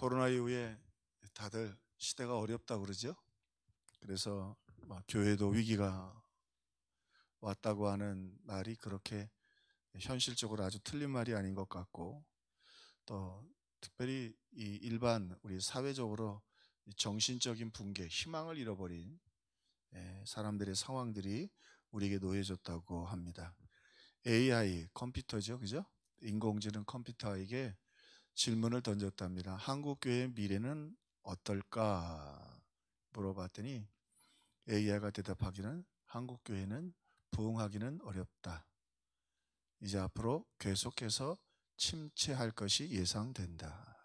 코로나 이후에 다들 시대가 어렵다고 그러죠. 그래서 교회도 위기가 왔다고 하는 말이 그렇게 현실적으로 아주 틀린 말이 아닌 것 같고, 또 특별히 이 일반 우리 사회적으로 정신적인 붕괴, 희망을 잃어버린 사람들의 상황들이 우리에게 놓여졌다고 합니다. AI, 컴퓨터죠, 그죠? 인공지능 컴퓨터에게 질문을 던졌답니다. 한국교회의 미래는 어떨까 물어봤더니 AI가 대답하기는 한국교회는 부흥하기는 어렵다. 이제 앞으로 계속해서 침체할 것이 예상된다.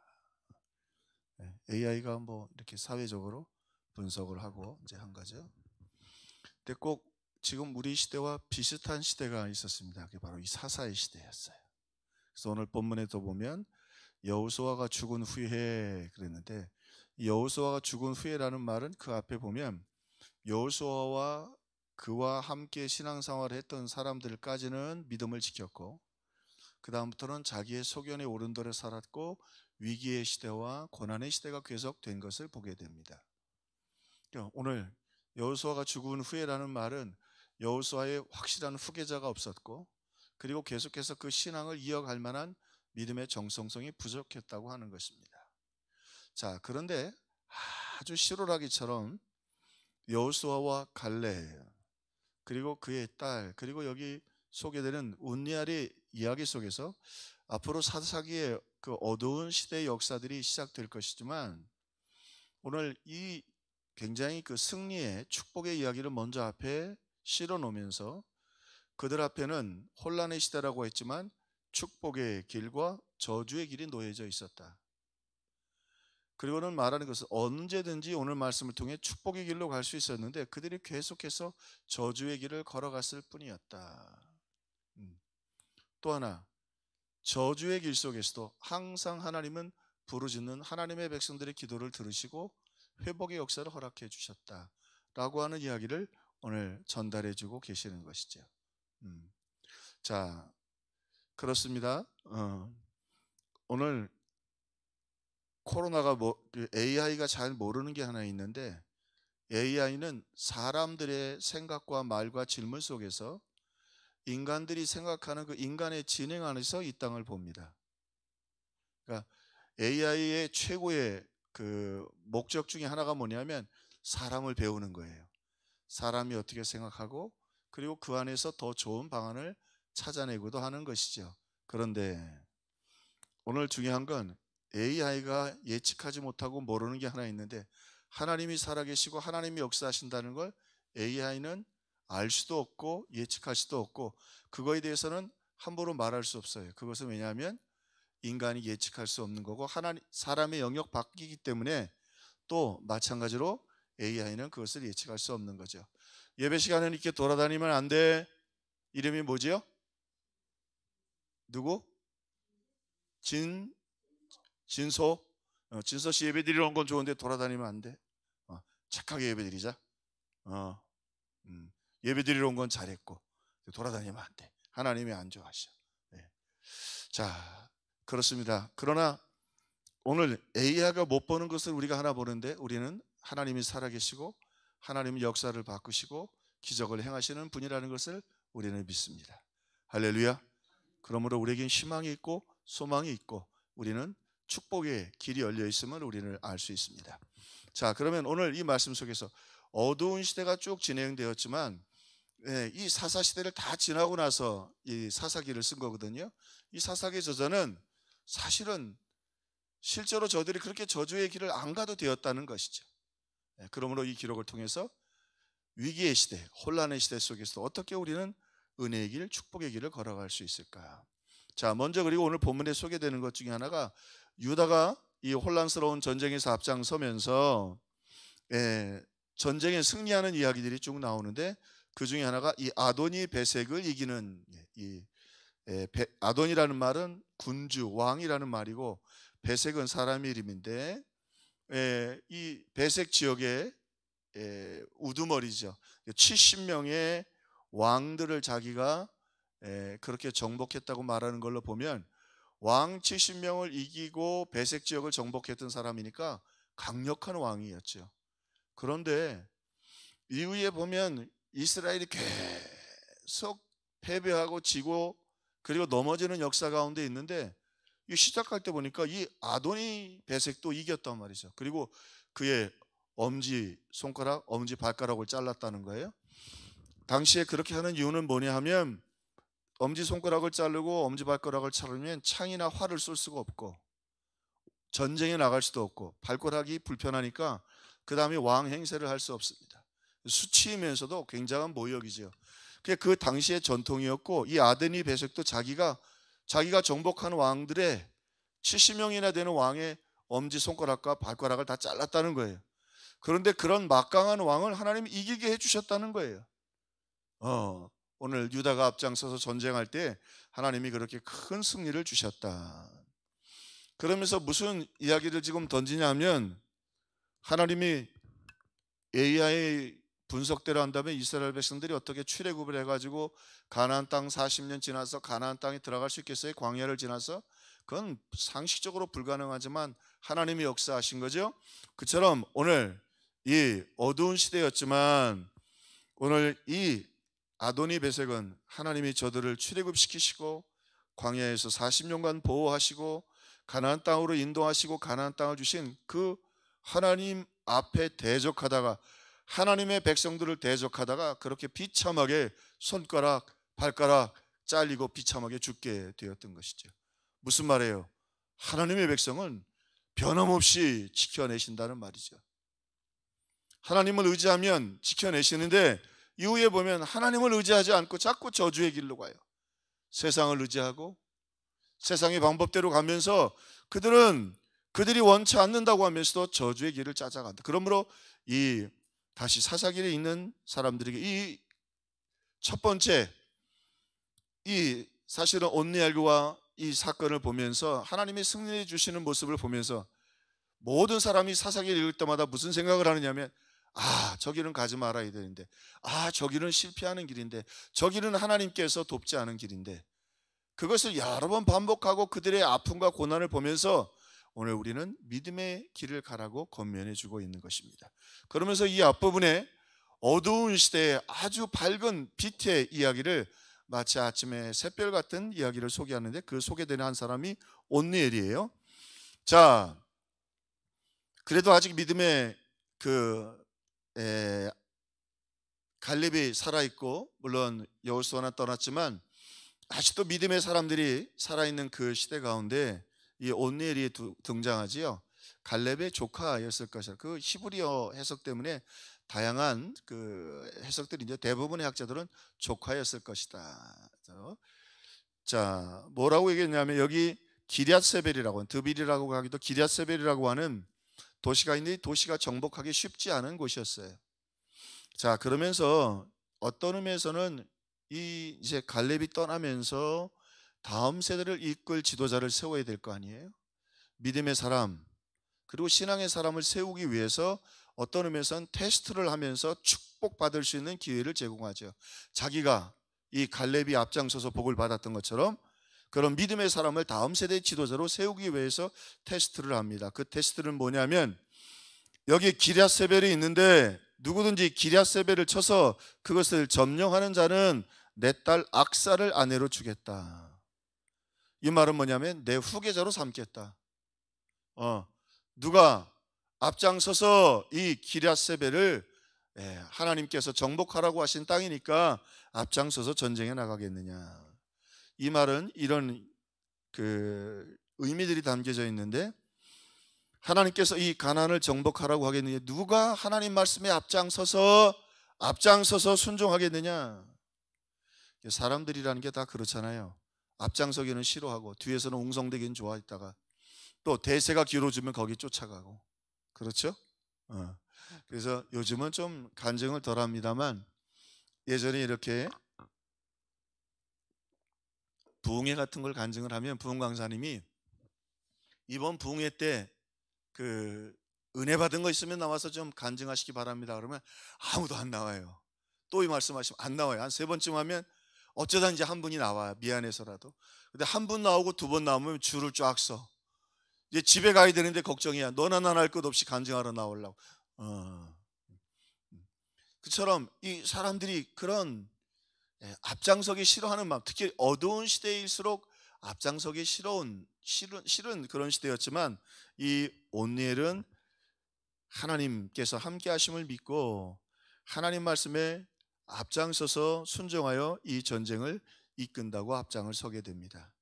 AI가 이렇게 사회적으로 분석을 하고 이제 한 거죠. 근데 꼭 지금 우리 시대와 비슷한 시대가 있었습니다. 그게 바로 이 사사의 시대였어요. 그래서 오늘 본문에도 보면 여호수아가 죽은 후에 그랬는데, 여호수아가 죽은 후에라는 말은 그 앞에 보면 여호수아와 그와 함께 신앙생활을 했던 사람들까지는 믿음을 지켰고, 그 다음부터는 자기의 소견에 오른 대로 살았고 위기의 시대와 고난의 시대가 계속된 것을 보게 됩니다. 오늘 여호수아가 죽은 후에라는 말은 여호수아의 확실한 후계자가 없었고, 그리고 계속해서 그 신앙을 이어갈 만한 믿음의 정성성이 부족했다고 하는 것입니다. 자, 그런데 아주 실오라기처럼 여호수아와 갈렙, 그리고 그의 딸, 그리고 여기 소개되는 운니엘의 이야기 속에서 앞으로 사사기의 그 어두운 시대의 역사들이 시작될 것이지만, 오늘 이 굉장히 그 승리의 축복의 이야기를 먼저 앞에 실어 놓으면서 그들 앞에는 혼란의 시대라고 했지만 축복의 길과 저주의 길이 놓여져 있었다. 그리고는 말하는 것은 언제든지 오늘 말씀을 통해 축복의 길로 갈 수 있었는데 그들이 계속해서 저주의 길을 걸어갔을 뿐이었다. 또 하나, 저주의 길 속에서도 항상 하나님은 부르짖는 하나님의 백성들의 기도를 들으시고 회복의 역사를 허락해 주셨다라고 하는 이야기를 오늘 전달해 주고 계시는 것이죠. 자, 그렇습니다. 오늘 코로나가 AI가 잘 모르는 게 하나 있는데, AI는 사람들의 생각과 말과 질문 속에서 인간들이 생각하는 그 인간의 진행 안에서 이 땅을 봅니다. 그러니까 AI의 최고의 그 목적 중에 하나가 뭐냐면 사람을 배우는 거예요. 사람이 어떻게 생각하고 그리고 그 안에서 더 좋은 방안을 찾아내고도 하는 것이죠. 그런데 오늘 중요한 건 AI가 예측하지 못하고 모르는 게 하나 있는데, 하나님이 살아계시고 하나님이 역사하신다는 걸 AI는 알 수도 없고 예측할 수도 없고, 그거에 대해서는 함부로 말할 수 없어요. 그것은 왜냐하면 인간이 예측할 수 없는 거고 사람의 영역 바뀌기 때문에, 또 마찬가지로 AI는 그것을 예측할 수 없는 거죠. 예배 시간에는 이렇게 돌아다니면 안 돼. 이름이 뭐지요? 누구? 진소? 진소 씨 예배 드리러 온 건 좋은데 돌아다니면 안 돼. 착하게 예배 드리자. 예배 드리러 온 건 잘했고 돌아다니면 안 돼. 하나님이 안 좋아하셔. 네. 자, 그렇습니다. 그러나 오늘 AI가 못 보는 것을 우리가 하나 보는데, 우리는 하나님이 살아계시고 하나님이 역사를 바꾸시고 기적을 행하시는 분이라는 것을 우리는 믿습니다. 할렐루야. 그러므로 우리에겐 희망이 있고 소망이 있고 우리는 축복의 길이 열려 있음을 우리는 알 수 있습니다. 자, 그러면 오늘 이 말씀 속에서 어두운 시대가 쭉 진행되었지만, 이 사사 시대를 다 지나고 나서 이 사사기를 쓴 거거든요. 이 사사기 저자는 사실은 실제로 저들이 그렇게 저주의 길을 안 가도 되었다는 것이죠. 그러므로 이 기록을 통해서 위기의 시대, 혼란의 시대 속에서 어떻게 우리는 은혜의 길, 축복의 길을 걸어갈 수 있을까? 자, 먼저 그리고 오늘 본문에 소개되는 것 중에 하나가 유다가 이 혼란스러운 전쟁에서 앞장서면서 전쟁에 승리하는 이야기들이 쭉 나오는데, 그 중에 하나가 이 아도니 베색을 이기는, 아돈이라는 말은 군주, 왕이라는 말이고 베색은 사람의 이름인데, 이 베색 지역의 우두머리죠. 70명의 왕들을 자기가 그렇게 정복했다고 말하는 걸로 보면 왕 70명을 이기고 배색 지역을 정복했던 사람이니까 강력한 왕이었죠. 그런데 이후에 보면 이스라엘이 계속 패배하고 지고 그리고 넘어지는 역사 가운데 있는데, 이 시작할 때 보니까 이 아도니 베색도 이겼단 말이죠. 그리고 그의 엄지 손가락, 엄지 발가락을 잘랐다는 거예요. 당시에 그렇게 하는 이유는 뭐냐 하면, 엄지 손가락을 자르고 엄지 발가락을 자르면 창이나 활을 쏠 수가 없고 전쟁에 나갈 수도 없고 발가락이 불편하니까 그 다음에 왕 행세를 할 수 없습니다. 수치이면서도 굉장한 모욕이죠. 그게 그 당시의 전통이었고, 이 아드니 베색도 자기가 정복한 왕들의 70명이나 되는 왕의 엄지 손가락과 발가락을 다 잘랐다는 거예요. 그런데 그런 막강한 왕을 하나님이 이기게 해주셨다는 거예요. 오늘 유다가 앞장서서 전쟁할 때 하나님이 그렇게 큰 승리를 주셨다. 그러면서 무슨 이야기를 지금 던지냐면, 하나님이 AI 분석대로 한다면 이스라엘 백성들이 어떻게 출애굽을 해가지고 가나안 땅 40년 지나서 가나안 땅에 들어갈 수 있겠어요? 광야를 지나서? 그건 상식적으로 불가능하지만 하나님이 역사하신 거죠. 그처럼 오늘 이 어두운 시대였지만 오늘 이 아도니 베색은 하나님이 저들을 출애굽시키시고 광야에서 40년간 보호하시고 가나안 땅으로 인도하시고 가나안 땅을 주신 그 하나님 앞에 대적하다가, 하나님의 백성들을 대적하다가 그렇게 비참하게 손가락, 발가락 잘리고 비참하게 죽게 되었던 것이죠. 무슨 말이에요? 하나님의 백성은 변함없이 지켜내신다는 말이죠. 하나님을 의지하면 지켜내시는데, 이후에 보면 하나님을 의지하지 않고 자꾸 저주의 길로 가요. 세상을 의지하고 세상의 방법대로 가면서 그들이 원치 않는다고 하면서도 저주의 길을 찾아간다. 그러므로 이 다시 사사기에 있는 사람들에게 이 첫 번째, 이 사실은 온니엘과 이 사건을 보면서 하나님이 승리해 주시는 모습을 보면서 모든 사람이 사사기를 읽을 때마다 무슨 생각을 하느냐면, 저기는 가지 말아야 되는데, 저기는 실패하는 길인데, 저기는 하나님께서 돕지 않은 길인데, 그것을 여러 번 반복하고 그들의 아픔과 고난을 보면서 오늘 우리는 믿음의 길을 가라고 권면해 주고 있는 것입니다. 그러면서 이 앞부분에 어두운 시대의 아주 밝은 빛의 이야기를, 마치 아침에 샛별 같은 이야기를 소개하는데, 그 소개되는 한 사람이 온니엘이에요. 자, 그래도 아직 믿음의 갈렙이 살아있고, 물론 여호수아는 떠났지만 아직도 믿음의 사람들이 살아있는 그 시대 가운데 이 온니엘이 등장하지요. 갈렙의 조카였을 것이다. 그 히브리어 해석 때문에 다양한 그 해석들인데, 대부분의 학자들은 조카였을 것이다. 자, 뭐라고 얘기했냐면, 여기 기럇세벨이라고 하는, 드빌이라고 하기도 기럇세벨이라고 하는 도시가 있는데, 도시가 정복하기 쉽지 않은 곳이었어요. 자, 그러면서 어떤 의미에서는 이제 갈렙이 떠나면서 다음 세대를 이끌 지도자를 세워야 될 거 아니에요. 믿음의 사람, 그리고 신앙의 사람을 세우기 위해서 어떤 의미에서는 테스트를 하면서 축복받을 수 있는 기회를 제공하죠. 자기가 이 갈렙이 앞장서서 복을 받았던 것처럼 그런 믿음의 사람을 다음 세대의 지도자로 세우기 위해서 테스트를 합니다. 그 테스트는 뭐냐면, 여기 기럇세벨이 있는데 누구든지 기럇세벨을 쳐서 그것을 점령하는 자는 내 딸 악사를 아내로 주겠다. 이 말은 뭐냐면 내 후계자로 삼겠다. 누가 앞장서서 이 기럇세벨을 하나님께서 정복하라고 하신 땅이니까 앞장서서 전쟁에 나가겠느냐. 이 말은 이런 그 의미들이 담겨져 있는데, 하나님께서 이 가나안을 정복하라고 하겠느냐, 누가 하나님 말씀에 앞장서서 순종하겠느냐. 사람들이라는 게 다 그렇잖아요. 앞장서기는 싫어하고 뒤에서는 웅성대기는 좋아했다가 또 대세가 길어지면 거기 쫓아가고, 그렇죠? 그래서 요즘은 좀 간증을 덜 합니다만, 예전에 이렇게 부흥회 같은 걸 간증을 하면 부흥 강사님이 이번 부흥회 때 그 은혜 받은 거 있으면 나와서 좀 간증하시기 바랍니다. 그러면 아무도 안 나와요. 또 이 말씀하시면 안 나와요. 한 3번쯤 하면 어쩌다 이제 한 분이 나와요. 미안해서라도. 근데 한 분 나오고 두 번 나오면 줄을 쫙 서. 이제 집에 가야 되는데 걱정이야. 너나 나나 할 것 없이 간증하러 나오려고. 그처럼 이 사람들이 그런 앞장서기 싫어하는 마음, 특히 어두운 시대일수록 앞장서기 싫은 그런 시대였지만, 이 온니엘은 하나님께서 함께 하심을 믿고 하나님 말씀에 앞장서서 순종하여 이 전쟁을 이끈다고 앞장을 서게 됩니다.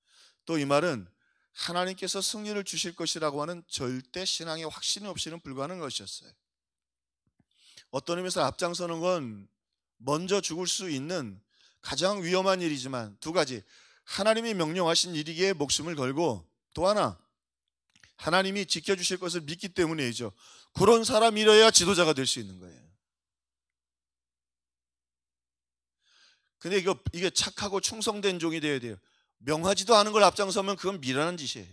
또 이 말은 하나님께서 승리를 주실 것이라고 하는 절대 신앙의 확신이 없이는 불가능한 것이었어요. 어떤 의미에서 앞장서는 건 먼저 죽을 수 있는 가장 위험한 일이지만, 두 가지, 하나님이 명령하신 일이기에 목숨을 걸고, 또 하나 하나님이 지켜주실 것을 믿기 때문이죠. 그런 사람이어야 지도자가 될 수 있는 거예요. 근데 이게 착하고 충성된 종이 되어야 돼요. 명하지도 않은 걸 앞장서면 그건 미련한 짓이에요.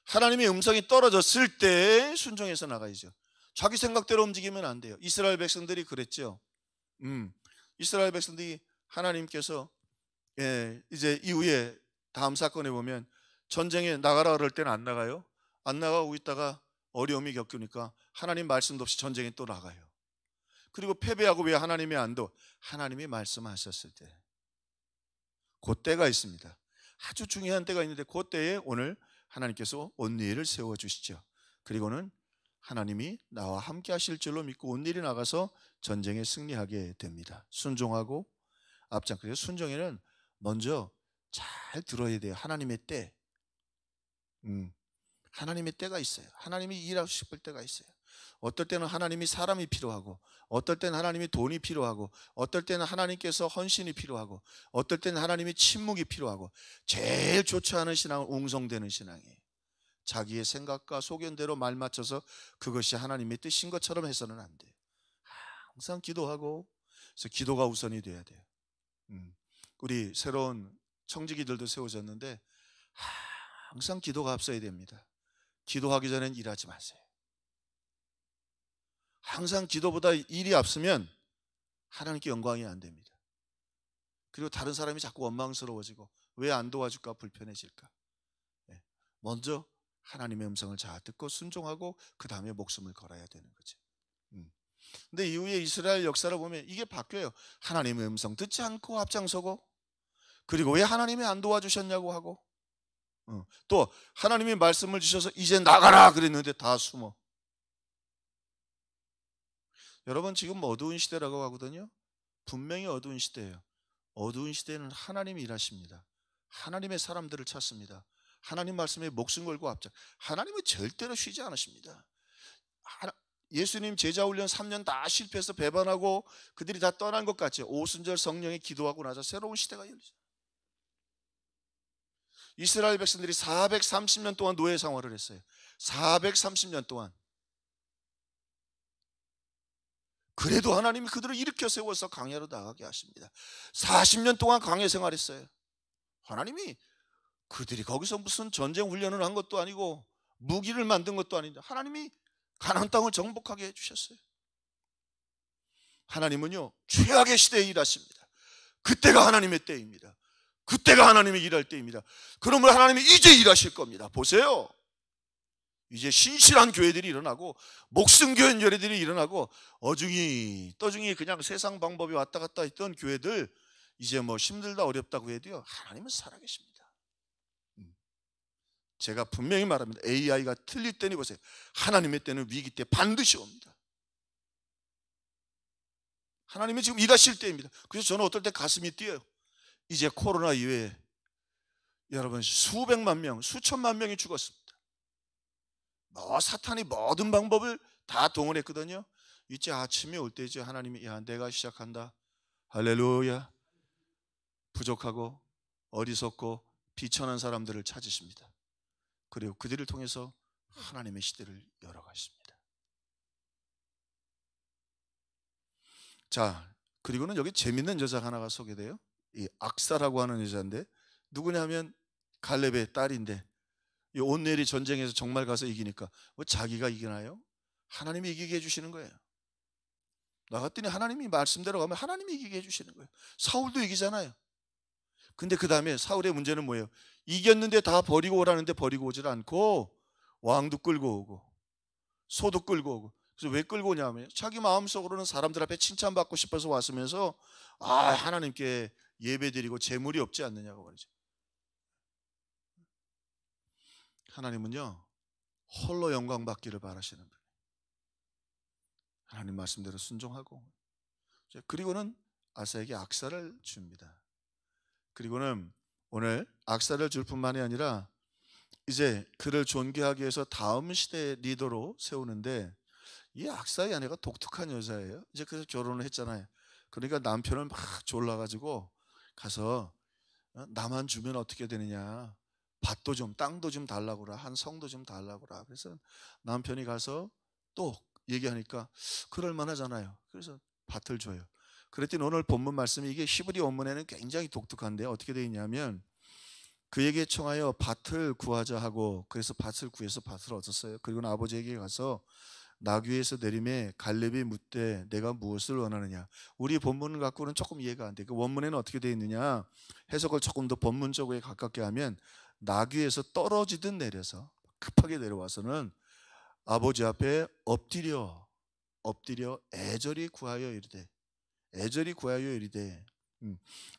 하나님의 음성이 떨어졌을 때 순종해서 나가야죠. 자기 생각대로 움직이면 안 돼요. 이스라엘 백성들이 그랬죠. 이스라엘 백성들이 하나님께서 이제 이후에 다음 사건에 보면 전쟁에 나가라 그럴 때는 안 나가요. 안 나가고 있다가 어려움이 겪으니까 하나님 말씀도 없이 전쟁에 또 나가요. 그리고 패배하고 왜 하나님이 안 둬? 하나님이 말씀하셨을 때, 그 때가 있습니다. 아주 중요한 때가 있는데 그 때에 오늘 하나님께서 온니엘을 세워주시죠. 그리고는 하나님이 나와 함께 하실 줄로 믿고 온니엘이 나가서 전쟁에 승리하게 됩니다. 순종하고 앞장. 그래서 순종에는 먼저 잘 들어야 돼요. 하나님의 때. 하나님의 때가 있어요. 하나님이 일하고 싶을 때가 있어요. 어떨 때는 하나님이 사람이 필요하고, 어떨 때는 하나님이 돈이 필요하고, 어떨 때는 하나님께서 헌신이 필요하고, 어떨 때는 하나님이 침묵이 필요하고, 제일 좋지 않은 신앙은 웅성되는 신앙이에요. 자기의 생각과 소견대로 말 맞춰서 그것이 하나님의 뜻인 것처럼 해서는 안 돼요. 항상 기도하고, 그래서 기도가 우선이 돼야 돼요. 우리 새로운 청지기들도 세워졌는데 항상 기도가 앞서야 됩니다. 기도하기 전엔 일하지 마세요. 항상 기도보다 일이 앞서면 하나님께 영광이 안 됩니다. 그리고 다른 사람이 자꾸 원망스러워지고 왜 안 도와줄까, 불편해질까. 먼저 하나님의 음성을 잘 듣고 순종하고 그 다음에 목숨을 걸어야 되는 거죠. 근데 이후에 이스라엘 역사를 보면 이게 바뀌어요. 하나님의 음성 듣지 않고 앞장서고, 그리고 왜 하나님이 안 도와주셨냐고 하고, 또 하나님이 말씀을 주셔서 이제 나가라 그랬는데 다 숨어. 여러분, 지금 어두운 시대라고 하거든요. 분명히 어두운 시대예요. 어두운 시대에는 하나님이 일하십니다. 하나님의 사람들을 찾습니다. 하나님 말씀에 목숨 걸고 앞장. 하나님은 절대로 쉬지 않으십니다. 예수님 제자 훈련 3년 다 실패해서 배반하고 그들이 다 떠난 것 같죠. 오순절 성령이 기도하고 나서 새로운 시대가 열리죠. 이스라엘 백성들이 430년 동안 노예 생활을 했어요. 430년 동안. 그래도 하나님이 그들을 일으켜 세워서 광야로 나가게 하십니다. 40년 동안 광야 생활했어요. 하나님이 그들이 거기서 무슨 전쟁 훈련을 한 것도 아니고 무기를 만든 것도 아닌데 하나님이 가나안 땅을 정복하게 해주셨어요. 하나님은요, 최악의 시대에 일하십니다. 그때가 하나님의 때입니다. 그때가 하나님이 일할 때입니다. 그러면 하나님이 이제 일하실 겁니다. 보세요. 이제 신실한 교회들이 일어나고 목숨교회 열애들이 일어나고 어중이 떠중이 그냥 세상 방법이 왔다 갔다 했던 교회들, 이제 뭐 힘들다 어렵다고 해도요, 하나님은 살아계십니다. 제가 분명히 말합니다. AI가 틀릴 때는 보세요. 하나님의 때는 위기 때 반드시 옵니다. 하나님이 지금 일하실 때입니다. 그래서 저는 어떨 때 가슴이 뛰어요. 이제 코로나 이후에 여러분 수백만 명, 수천만 명이 죽었습니다. 사탄이 모든 방법을 다 동원했거든요. 이제 아침이 올 때죠. 하나님이 야, 내가 시작한다. 할렐루야. 부족하고 어리석고 비천한 사람들을 찾으십니다. 그리고 그들을 통해서 하나님의 시대를 열어가십니다. 자, 그리고는 여기 재밌는 여자가 하나가 소개돼요. 이 악사라고 하는 여자인데, 누구냐면 갈렙의 딸인데, 이 온넬이 전쟁에서 정말 가서 이기니까 뭐 자기가 이기나요? 하나님이 이기게 해주시는 거예요. 나갔더니 하나님이 말씀대로 가면 하나님이 이기게 해주시는 거예요. 사울도 이기잖아요. 근데 그 다음에 사울의 문제는 뭐예요? 이겼는데 다 버리고 오라는데 버리고 오질 않고 왕도 끌고 오고 소도 끌고 오고. 그래서 왜 끌고 오냐면 자기 마음속으로는 사람들 앞에 칭찬받고 싶어서 왔으면서 하나님께 예배드리고 재물이 없지 않느냐고 말이죠. 하나님은요 홀로 영광 받기를 바라시는 거예요. 하나님 말씀대로 순종하고, 그리고는 아사에게 악사를 줍니다. 그리고는 오늘 악사를 줄 뿐만이 아니라 이제 그를 존귀하기 위해서 다음 시대의 리더로 세우는데, 이 악사의 아내가 독특한 여자예요. 이제 그래서 결혼을 했잖아요. 그러니까 남편을 막 졸라가지고 가서 나만 주면 어떻게 되느냐, 밭도 좀 땅도 좀 달라고 그라, 한 성도 좀 달라고 그라. 그래서 남편이 가서 또 얘기하니까 그럴 만하잖아요. 그래서 밭을 줘요. 그랬더니 오늘 본문 말씀이, 이게 히브리 원문에는 굉장히 독특한데 어떻게 되어 있냐면, 그에게 청하여 밭을 구하자 하고, 그래서 밭을 구해서 밭을 얻었어요. 그리고 아버지에게 가서 나귀에서 내림에 갈렙이 묻되 내가 무엇을 원하느냐. 우리 본문 갖고는 조금 이해가 안 돼. 그 원문에는 어떻게 되어 있느냐, 해석을 조금 더 본문적으로 가깝게 하면, 나귀에서 떨어지듯 내려서 급하게 내려와서는 아버지 앞에 엎드려 애절히 구하여 이르되, 애절히 구하여 이르되.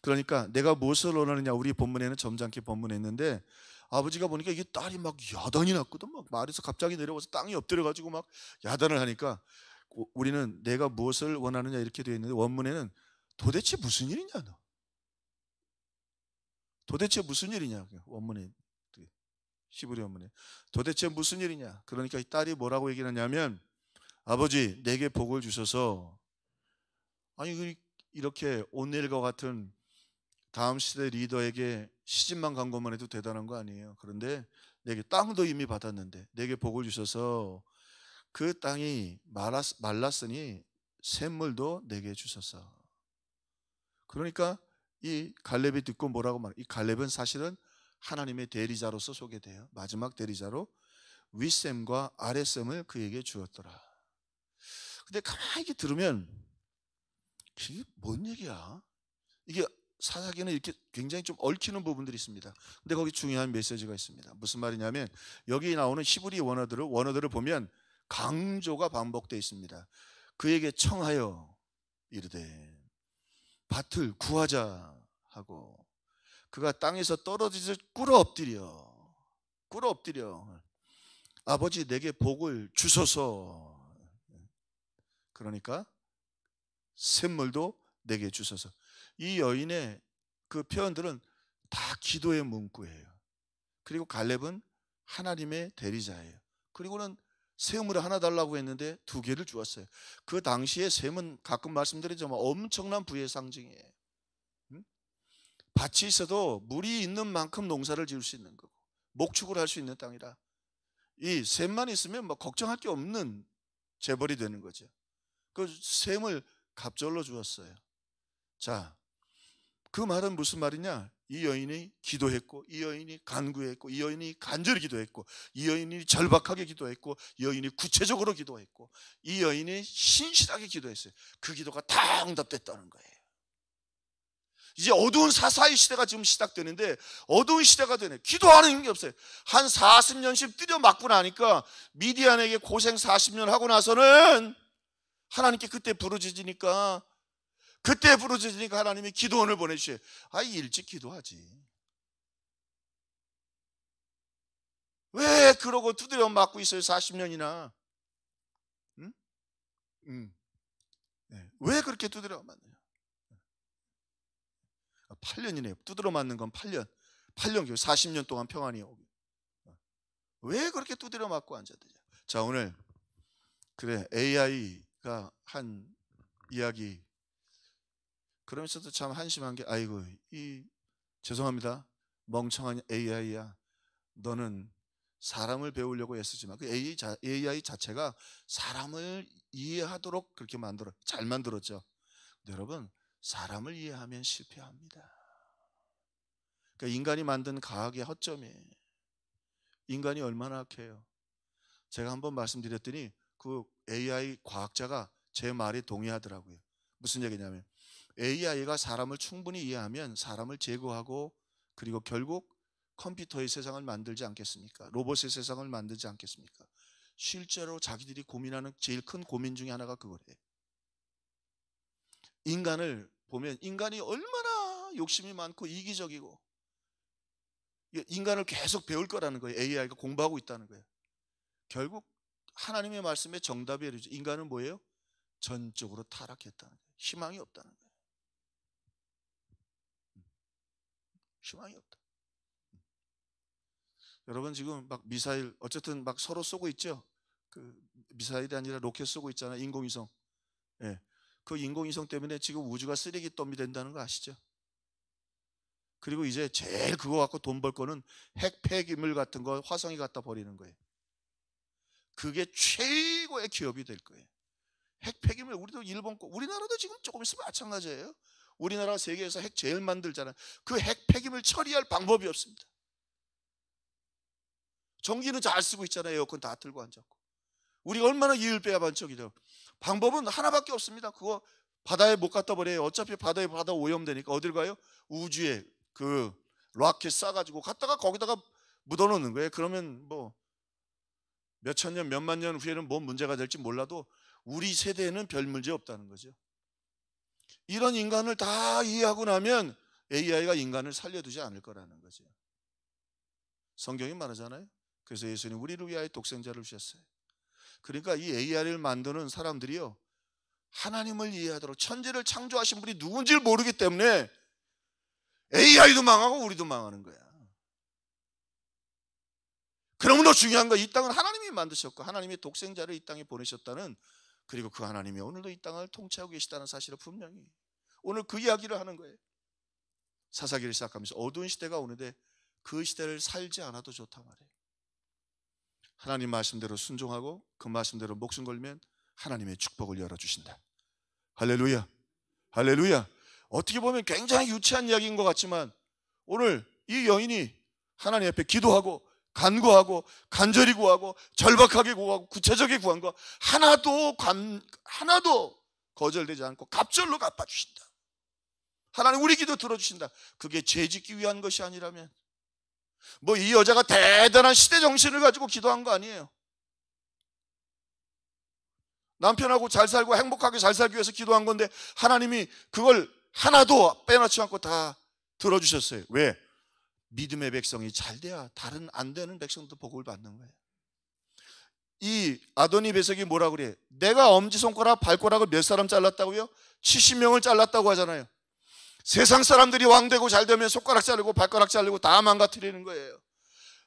그러니까 내가 무엇을 원하느냐, 우리 본문에는 점잖게 본문했는데, 아버지가 보니까 이게 딸이 막 야단이 났거든. 막 말에서 갑자기 내려와서 땅에 엎드려 가지고 막 야단을 하니까, 우리는 내가 무엇을 원하느냐 이렇게 되어 있는데, 원문에는 도대체 무슨 일이냐, 너 도대체 무슨 일이냐, 원문에, 히브리 원문에 도대체 무슨 일이냐. 그러니까 이 딸이 뭐라고 얘기를 하냐면, 아버지 내게 복을 주셔서, 아니 이렇게 온넬과 같은 다음 시대 리더에게 시집만 간 것만 해도 대단한 거 아니에요. 그런데 내게 땅도 이미 받았는데 내게 복을 주셔서 그 땅이 말랐으니 샘물도 내게 주셔서. 그러니까 이 갈렙이 듣고 뭐라고 말해요? 이 갈렙은 사실은 하나님의 대리자로서 소개돼요. 마지막 대리자로 윗샘과 아랫샘을 그에게 주었더라. 근데 가만히 들으면 이게 뭔 얘기야? 이게 사사기는 이렇게 굉장히 좀 얽히는 부분들이 있습니다. 근데 거기 중요한 메시지가 있습니다. 무슨 말이냐면, 여기 나오는 히브리 원어들을 보면 강조가 반복되어 있습니다. 그에게 청하여 이르되 밭을 구하자 하고, 그가 땅에서 떨어지듯 꿇어 엎드려 아버지 내게 복을 주소서. 그러니까 샘물도 내게 주소서. 이 여인의 그 표현들은 다 기도의 문구예요. 그리고 갈렙은 하나님의 대리자예요. 그리고는 샘물을 하나 달라고 했는데 2개를 주었어요. 그 당시에 샘은 가끔 말씀드리지만 엄청난 부의 상징이에요. 밭이 있어도 물이 있는 만큼 농사를 지을 수 있는 거고, 목축을 할 수 있는 땅이라 이 샘만 있으면 뭐 걱정할 게 없는 재벌이 되는 거죠. 그 샘을 갑절로 주었어요. 자, 그 말은 무슨 말이냐? 이 여인이 기도했고, 이 여인이 간구했고, 이 여인이 간절히 기도했고, 이 여인이 절박하게 기도했고, 이 여인이 구체적으로 기도했고, 이 여인이 신실하게 기도했어요. 그 기도가 다 응답됐다는 거예요. 이제 어두운 사사의 시대가 지금 시작되는데, 어두운 시대가 되네. 기도하는 게 없어요. 한 40년씩 들여 맞고 나니까, 미디안에게 고생 40년 하고 나서는 하나님께 그때 부르짖으니까 하나님이 기도원을 보내주셔요. 일찍 기도하지. 왜 그러고 두드려 맞고 있어요, 40년이나? 응? 네. 왜 그렇게 두드려 맞느냐? 8년이네요. 두드려 맞는 건 8년. 8년, 40년 동안 평안이 오고. 왜 그렇게 두드려 맞고 앉았느냐? 자, 오늘 그래, AI가 한 이야기, 그러면서도 참 한심한 게, 죄송합니다, 멍청한 AI야, 너는 사람을 배우려고 애쓰지만 그 AI 자체가 사람을 이해하도록 그렇게 잘 만들었죠. 근데 여러분, 사람을 이해하면 실패합니다. 그러니까 인간이 만든 과학의 허점이에요. 인간이 얼마나 악해요. 제가 한번 말씀드렸더니 그 AI 과학자가 제 말에 동의하더라고요. 무슨 얘기냐면 AI가 사람을 충분히 이해하면 사람을 제거하고 그리고 결국 컴퓨터의 세상을 만들지 않겠습니까? 로봇의 세상을 만들지 않겠습니까? 실제로 자기들이 고민하는 제일 큰 고민 중에 하나가 그거래요. 인간을 보면 인간이 얼마나 욕심이 많고 이기적이고 인간을 계속 배울 거라는 거예요. AI가 공부하고 있다는 거예요. 결국 하나님의 말씀에 정답이 이르죠. 인간은 뭐예요? 전적으로 타락했다는 거예요. 희망이 없다는 거예요. 희망이 없다. 여러분 지금 막 미사일 어쨌든 막 서로 쏘고 있죠. 그 미사일이 아니라 로켓 쏘고 있잖아요. 인공위성. 예. 그 인공위성 때문에 지금 우주가 쓰레기더미 된다는 거 아시죠? 그리고 이제 제일 그거 갖고 돈 벌 거는 핵 폐기물 같은 거 화성에 갖다 버리는 거예요. 그게 최고의 기업이 될 거예요. 핵 폐기물 우리도 일본 거 우리나라도 지금 조금 있으면 마찬가지예요. 우리나라가 세계에서 핵 제일 만들잖아요. 그 핵 폐기물 처리할 방법이 없습니다. 전기는 잘 쓰고 있잖아요. 에어컨 다 틀고 앉았고. 우리가 얼마나 이을 빼야 반짝이죠. 방법은 하나밖에 없습니다. 그거 바다에 못 갖다 버려요. 어차피 바다 오염되니까 어딜 가요? 우주에 그 로켓 쏴가지고 갖다가 거기다가 묻어놓는 거예요. 그러면 뭐 몇천 년, 몇만 년 후에는 뭔 문제가 될지 몰라도 우리 세대에는 별 문제 없다는 거죠. 이런 인간을 다 이해하고 나면 AI가 인간을 살려두지 않을 거라는 거죠. 성경이 말하잖아요. 그래서 예수님 우리를 위하여 독생자를 주셨어요. 그러니까 이 AI를 만드는 사람들이요, 하나님을 이해하도록 천지를 창조하신 분이 누군지를 모르기 때문에 AI도 망하고 우리도 망하는 거야. 그러므로 중요한 거, 이 땅은 하나님이 만드셨고 하나님의 독생자를 이 땅에 보내셨다는, 그리고 그 하나님이 오늘도 이 땅을 통치하고 계시다는 사실을 분명히 오늘 그 이야기를 하는 거예요. 사사기를 시작하면서 어두운 시대가 오는데 그 시대를 살지 않아도 좋다 말이에요. 하나님 말씀대로 순종하고 그 말씀대로 목숨 걸면 하나님의 축복을 열어주신다. 할렐루야, 할렐루야. 어떻게 보면 굉장히 유치한 이야기인 것 같지만 오늘 이 여인이 하나님 앞에 기도하고 간구하고 간절히 구하고 절박하게 구하고 구체적인 구한 거 하나도 거절되지 않고 갑절로 갚아주신다. 하나님 우리 기도 들어주신다. 그게 죄짓기 위한 것이 아니라면 뭐 이 여자가 대단한 시대 정신을 가지고 기도한 거 아니에요. 남편하고 잘 살고 행복하게 잘 살기 위해서 기도한 건데 하나님이 그걸 하나도 빼놓지 않고 다 들어주셨어요. 왜? 믿음의 백성이 잘 돼야 다른 안 되는 백성도 복을 받는 거예요. 이 아도니 배색이 뭐라 그래? 내가 엄지손가락 발가락을 몇 사람 잘랐다고요? 70명을 잘랐다고 하잖아요. 세상 사람들이 왕되고 잘 되면 손가락 자르고 발가락 자르고 다 망가뜨리는 거예요.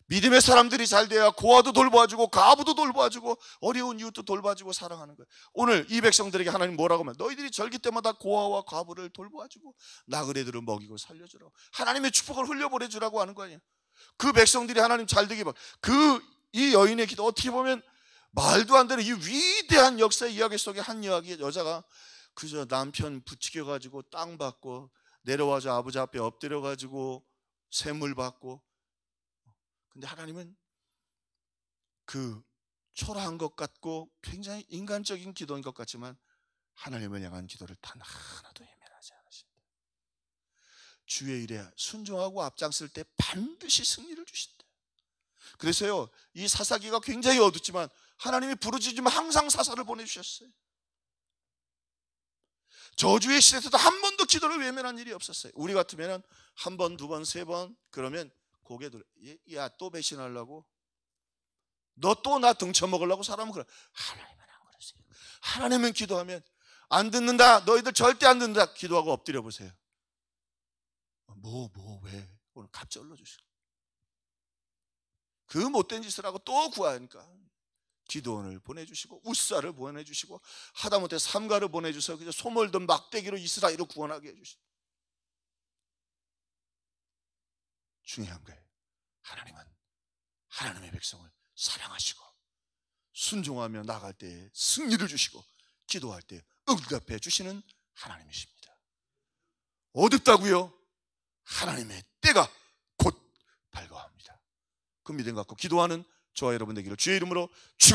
믿음의 사람들이 잘 돼야 고아도 돌봐주고 가부도 돌봐주고 어려운 이웃도 돌봐주고 사랑하는 거예요. 오늘 이 백성들에게 하나님 뭐라고 하면 너희들이 절기 때마다 고아와 과부를 돌봐주고 나그네들을 먹이고 살려주라고 하나님의 축복을 흘려보내주라고 하는 거 아니에요. 그 백성들이 하나님 잘 되게 이 여인의 기도, 어떻게 보면 말도 안 되는 이 위대한 역사의 이야기 속에 한 여자가 그저 남편 부추겨가지고 땅 받고 내려와서 아버지 앞에 엎드려가지고 샘물 받고, 근데 하나님은 그 초라한 것 같고 굉장히 인간적인 기도인 것 같지만 하나님을 향한 기도를 단 하나도 예면하지 않으신다. 주의 일에 순종하고 앞장설 때 반드시 승리를 주신다. 그래서요, 이 사사기가 굉장히 어둡지만 하나님이 부르짖으면 항상 사사를 보내주셨어요. 저주의 시대에서도 한 번도 기도를 외면한 일이 없었어요. 우리 같으면 한 번, 두 번, 세 번 그러면 고개 들어, 야 또 배신하려고? 너 또 나 등쳐먹으려고? 사람은 그래. 하나님은 안 그러세요. 하나님은 기도하면 안 듣는다, 너희들 절대 안 듣는다, 기도하고 엎드려 보세요. 왜? 오늘 갑절로 주시고 그 못된 짓을 하고 또 구하니까 기도원을 보내주시고 우사를 보내주시고 하다못해 삼가를 보내주셔서 그저 소몰든 막대기로 이스라엘을 구원하게 해주시고. 중요한 거예요. 하나님은 하나님의 백성을 사랑하시고 순종하며 나갈 때 승리를 주시고 기도할 때 응답해 주시는 하나님이십니다. 어둡다고요? 하나님의 때가 곧 밝아옵니다. 그 믿음 갖고 기도하는 저와 여러분 되기를 주의 이름으로 축원합니다.